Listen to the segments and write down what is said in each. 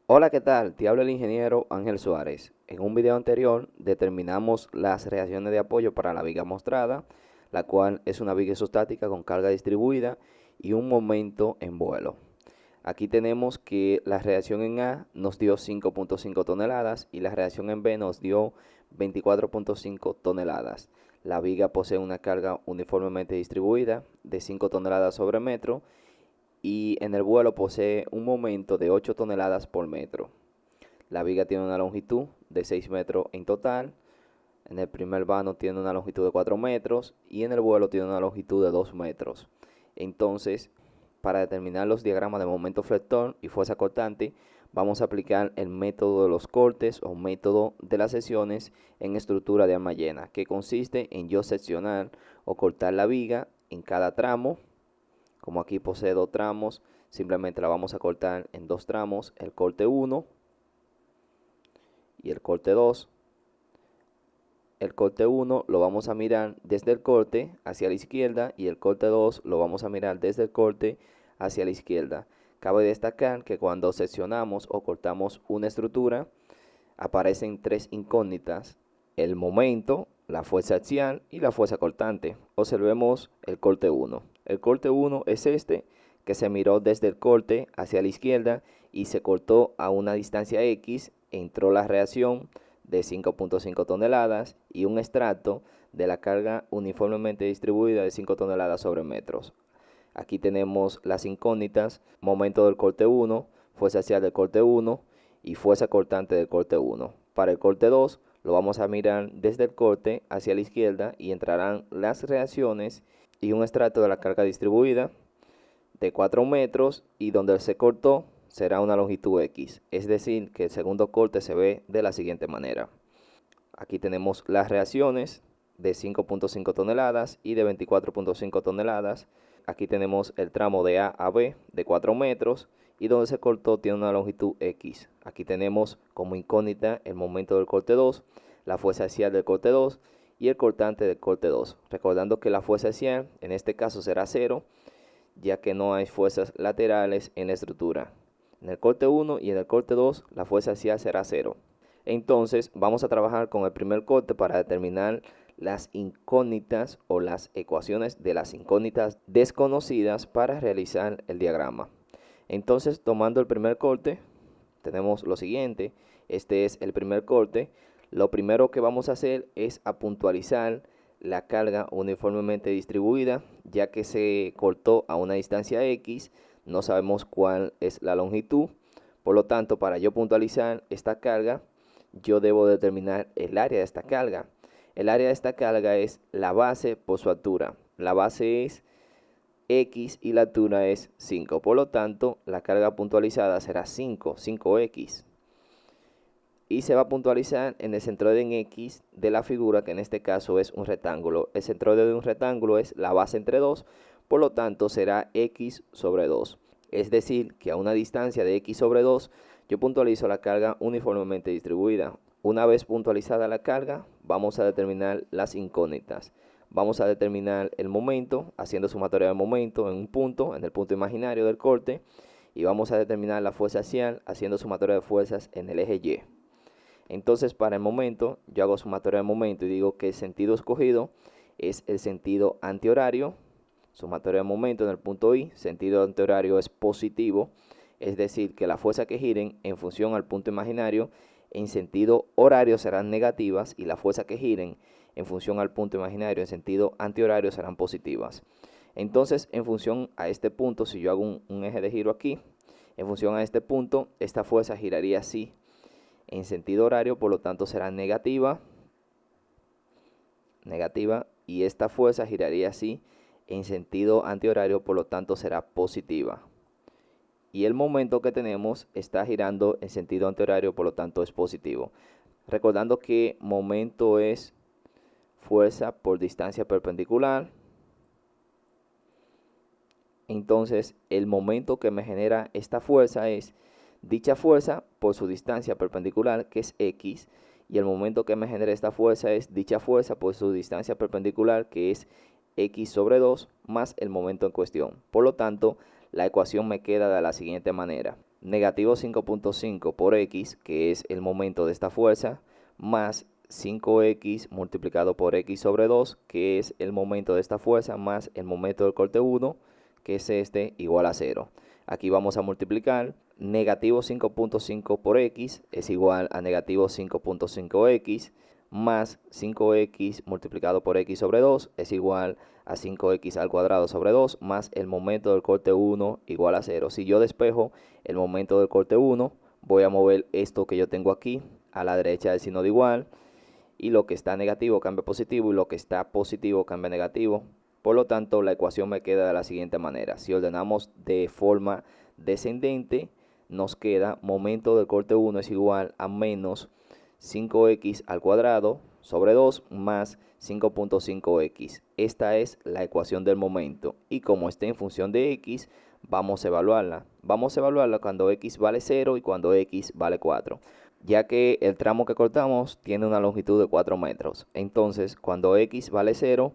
Hola, ¿qué tal? Te habla el ingeniero Ángel Suárez. En un video anterior determinamos las reacciones de apoyo para la viga mostrada, la cual es una viga isostática con carga distribuida y un momento en vuelo. Aquí tenemos que la reacción en A nos dio 5.5 toneladas y la reacción en B nos dio 24.5 toneladas. La viga posee una carga uniformemente distribuida de 5 toneladas sobre metro y en el vuelo posee un momento de 8 toneladas por metro. La viga tiene una longitud de 6 metros en total. En el primer vano tiene una longitud de 4 metros y en el vuelo tiene una longitud de 2 metros. Entonces, para determinar los diagramas de momento flector y fuerza cortante, vamos a aplicar el método de los cortes o método de las secciones en estructura de alma llena, que consiste en yo seccionar o cortar la viga en cada tramo. Como aquí posee dos tramos, simplemente la vamos a cortar en dos tramos, el corte 1 y el corte 2. El corte 1 lo vamos a mirar desde el corte hacia la izquierda y el corte 2 lo vamos a mirar desde el corte hacia la izquierda. Cabe destacar que cuando seccionamos o cortamos una estructura, aparecen tres incógnitas: el momento, la fuerza axial y la fuerza cortante. Observemos el corte 1. El corte 1 es este, que se miró desde el corte hacia la izquierda y se cortó a una distancia X. Entró la reacción de 5.5 toneladas y un extracto de la carga uniformemente distribuida de 5 toneladas sobre metros. Aquí tenemos las incógnitas: momento del corte 1, fuerza axial del corte 1 y fuerza cortante del corte 1. Para el corte 2 lo vamos a mirar desde el corte hacia la izquierda y entrarán las reacciones y un extracto de la carga distribuida de 4 metros y donde se cortó será una longitud X. Es decir, que el segundo corte se ve de la siguiente manera. Aquí tenemos las reacciones de 5.5 toneladas y de 24.5 toneladas. Aquí tenemos el tramo de A a B de 4 metros y donde se cortó tiene una longitud X. Aquí tenemos como incógnita el momento del corte 2, la fuerza axial del corte 2 y el cortante del corte 2. Recordando que la fuerza axial en este caso será 0, ya que no hay fuerzas laterales en la estructura. En el corte 1 y en el corte 2 la fuerza axial será 0. Entonces vamos a trabajar con el primer corte para determinar las incógnitas o las ecuaciones de las incógnitas desconocidas para realizar el diagrama. Entonces, tomando el primer corte, tenemos lo siguiente. Este es el primer corte. Lo primero que vamos a hacer es a puntualizar la carga uniformemente distribuida, ya que se cortó a una distancia X. No sabemos cuál es la longitud. Por lo tanto, para yo puntualizar esta carga, yo debo determinar el área de esta carga. El área de esta carga es la base por su altura. La base es X y la altura es 5. Por lo tanto, la carga puntualizada será 5x. Y se va a puntualizar en el centroide en X de la figura, que en este caso es un rectángulo. El centroide de un rectángulo es la base entre 2, por lo tanto será X sobre 2. Es decir, que a una distancia de X sobre 2, yo puntualizo la carga uniformemente distribuida. Una vez puntualizada la carga, vamos a determinar las incógnitas. Vamos a determinar el momento, haciendo sumatoria de momento en un punto, en el punto imaginario del corte. Y vamos a determinar la fuerza axial, haciendo sumatoria de fuerzas en el eje Y. Entonces, para el momento, yo hago sumatoria de momento y digo que el sentido escogido es el sentido antihorario. Sumatoria de momento en el punto I, sentido antihorario es positivo, es decir, que las fuerzas que giren en función al punto imaginario en sentido horario serán negativas y las fuerzas que giren en función al punto imaginario en sentido antihorario serán positivas. Entonces, en función a este punto, si yo hago un eje de giro aquí, en función a este punto, esta fuerza giraría así en sentido horario, por lo tanto será negativa, y esta fuerza giraría así en sentido antihorario, por lo tanto será positiva. Y el momento que tenemos está girando en sentido antihorario, por lo tanto es positivo. Recordando que momento es fuerza por distancia perpendicular. Entonces el momento que me genera esta fuerza es dicha fuerza por su distancia perpendicular, que es X, y el momento que me genera esta fuerza es dicha fuerza por su distancia perpendicular, que es X sobre 2 más el momento en cuestión. Por lo tanto, la ecuación me queda de la siguiente manera. negativo 5.5 por x, que es el momento de esta fuerza, más 5x multiplicado por x sobre 2, que es el momento de esta fuerza, más el momento del corte 1, que es este, igual a 0. Aquí vamos a multiplicar. Negativo 5.5 por x es igual a negativo 5.5x, más 5x multiplicado por x sobre 2 es igual a 5x al cuadrado sobre 2, más el momento del corte 1 igual a 0. Si yo despejo el momento del corte 1, voy a mover esto que yo tengo aquí a la derecha del signo de igual, y lo que está negativo cambia positivo y lo que está positivo cambia negativo. Por lo tanto, la ecuación me queda de la siguiente manera. Si ordenamos de forma descendente, nos queda momento del corte 1 es igual a menos 5x al cuadrado sobre 2 más 5.5x. Esta es la ecuación del momento, y como está en función de x, vamos a evaluarla. Vamos a evaluarla cuando x vale 0 y cuando x vale 4, ya que el tramo que cortamos tiene una longitud de 4 metros. Entonces, cuando x vale 0,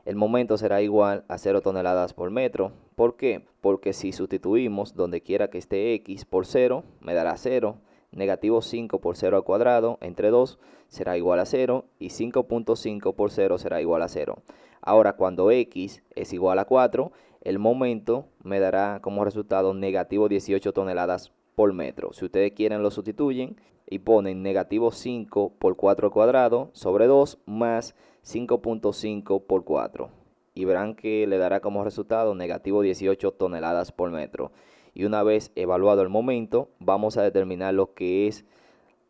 el momento será igual a 0 toneladas por metro. ¿Por qué? Porque si sustituimos donde quiera que esté x por 0, me dará 0. Negativo 5 por 0 al cuadrado entre 2 será igual a 0, y 5.5 por 0 será igual a 0. Ahora, cuando x es igual a 4, el momento me dará como resultado negativo 18 toneladas por metro. Si ustedes quieren, lo sustituyen y ponen negativo 5 por 4 al cuadrado sobre 2 más 5.5 por 4, y verán que le dará como resultado negativo 18 toneladas por metro. Y una vez evaluado el momento, vamos a determinar lo que es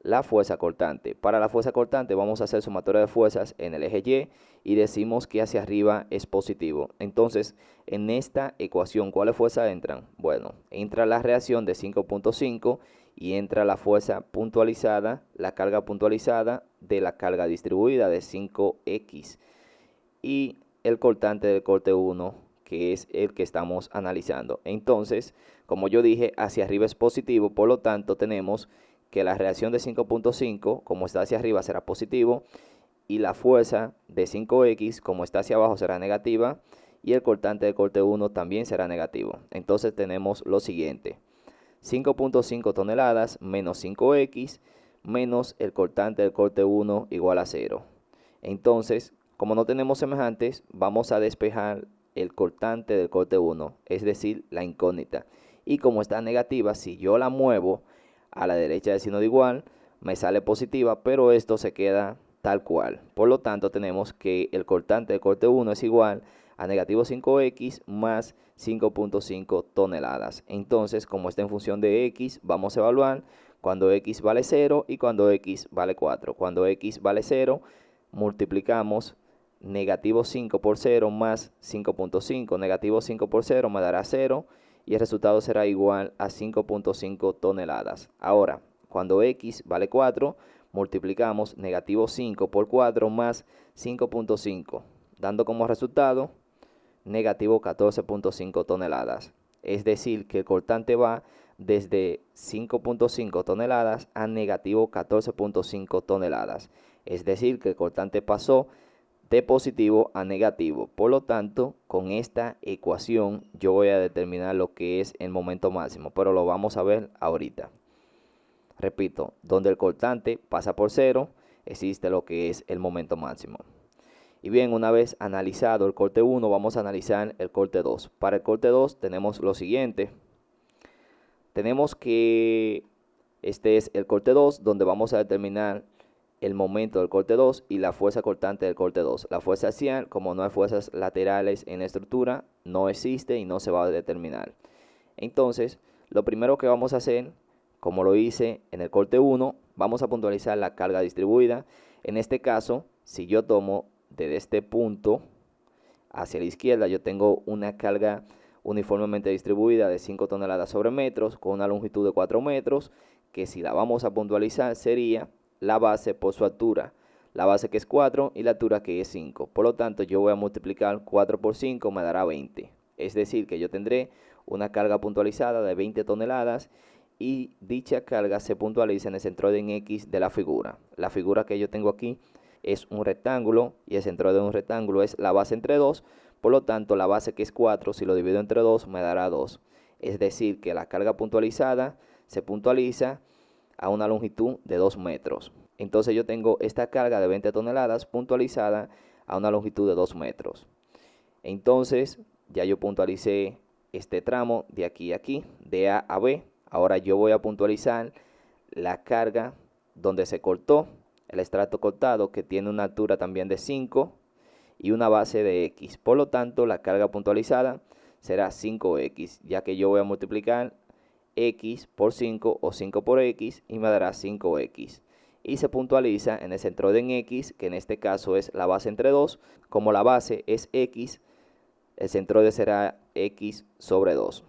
la fuerza cortante. Para la fuerza cortante vamos a hacer sumatoria de fuerzas en el eje Y, y decimos que hacia arriba es positivo. Entonces, en esta ecuación, ¿cuáles fuerzas entran? Bueno, entra la reacción de 5.5 y entra la fuerza puntualizada, la carga puntualizada de la carga distribuida de 5x, y el cortante del corte 1, que es el que estamos analizando. Entonces, como yo dije, hacia arriba es positivo, por lo tanto tenemos que la reacción de 5.5, como está hacia arriba, será positivo, y la fuerza de 5x, como está hacia abajo, será negativa, y el cortante del corte 1 también será negativo. Entonces tenemos lo siguiente: 5.5 toneladas menos 5x menos el cortante del corte 1 igual a 0. Entonces, como no tenemos semejantes, vamos a despejar el cortante del corte 1, es decir, la incógnita. Y como está negativa, si yo la muevo a la derecha del signo de igual, me sale positiva, pero esto se queda tal cual. Por lo tanto, tenemos que el cortante del corte 1 es igual a negativo 5x más 5.5 toneladas. Entonces, como está en función de x, vamos a evaluar cuando x vale 0 y cuando x vale 4. Cuando x vale 0, multiplicamos negativo 5 por 0 más 5.5. Negativo 5 por 0 me dará 0, y el resultado será igual a 5.5 toneladas. Ahora, cuando x vale 4, multiplicamos negativo 5 por 4 más 5.5, dando como resultado negativo 14.5 toneladas. Es decir, que el cortante va desde 5.5 toneladas a negativo 14.5 toneladas. Es decir, que el cortante pasó de positivo a negativo. Por lo tanto, con esta ecuación yo voy a determinar lo que es el momento máximo, pero lo vamos a ver ahorita. Repito, donde el cortante pasa por 0, existe lo que es el momento máximo. Y bien, una vez analizado el corte 1, vamos a analizar el corte 2. Para el corte 2 tenemos lo siguiente. Tenemos que este es el corte 2, donde vamos a determinar el momento del corte 2 y la fuerza cortante del corte 2. La fuerza axial, como no hay fuerzas laterales en la estructura, no existe y no se va a determinar. Entonces, lo primero que vamos a hacer, como lo hice en el corte 1, vamos a puntualizar la carga distribuida. En este caso, si yo tomo desde este punto hacia la izquierda, yo tengo una carga uniformemente distribuida de 5 toneladas sobre metros con una longitud de 4 metros, que si la vamos a puntualizar sería la base por su altura. La base, que es 4, y la altura, que es 5. Por lo tanto, yo voy a multiplicar 4 por 5, me dará 20. Es decir, que yo tendré una carga puntualizada de 20 toneladas, y dicha carga se puntualiza en el centroide en X de la figura. La figura que yo tengo aquí es un rectángulo, y el centroide de un rectángulo es la base entre 2. Por lo tanto, la base, que es 4, si lo divido entre 2, me dará 2. Es decir, que la carga puntualizada se puntualiza a una longitud de 2 metros. Entonces yo tengo esta carga de 20 toneladas puntualizada a una longitud de 2 metros. Entonces ya yo puntualicé este tramo de aquí a aquí, de A a B. Ahora yo voy a puntualizar la carga donde se cortó, el extracto cortado, que tiene una altura también de 5 y una base de X. Por lo tanto, la carga puntualizada será 5X, ya que yo voy a multiplicar X por 5 o 5 por X y me dará 5X. Y se puntualiza en el centroide en X, que en este caso es la base entre 2. Como la base es X, el centroide será X sobre 2.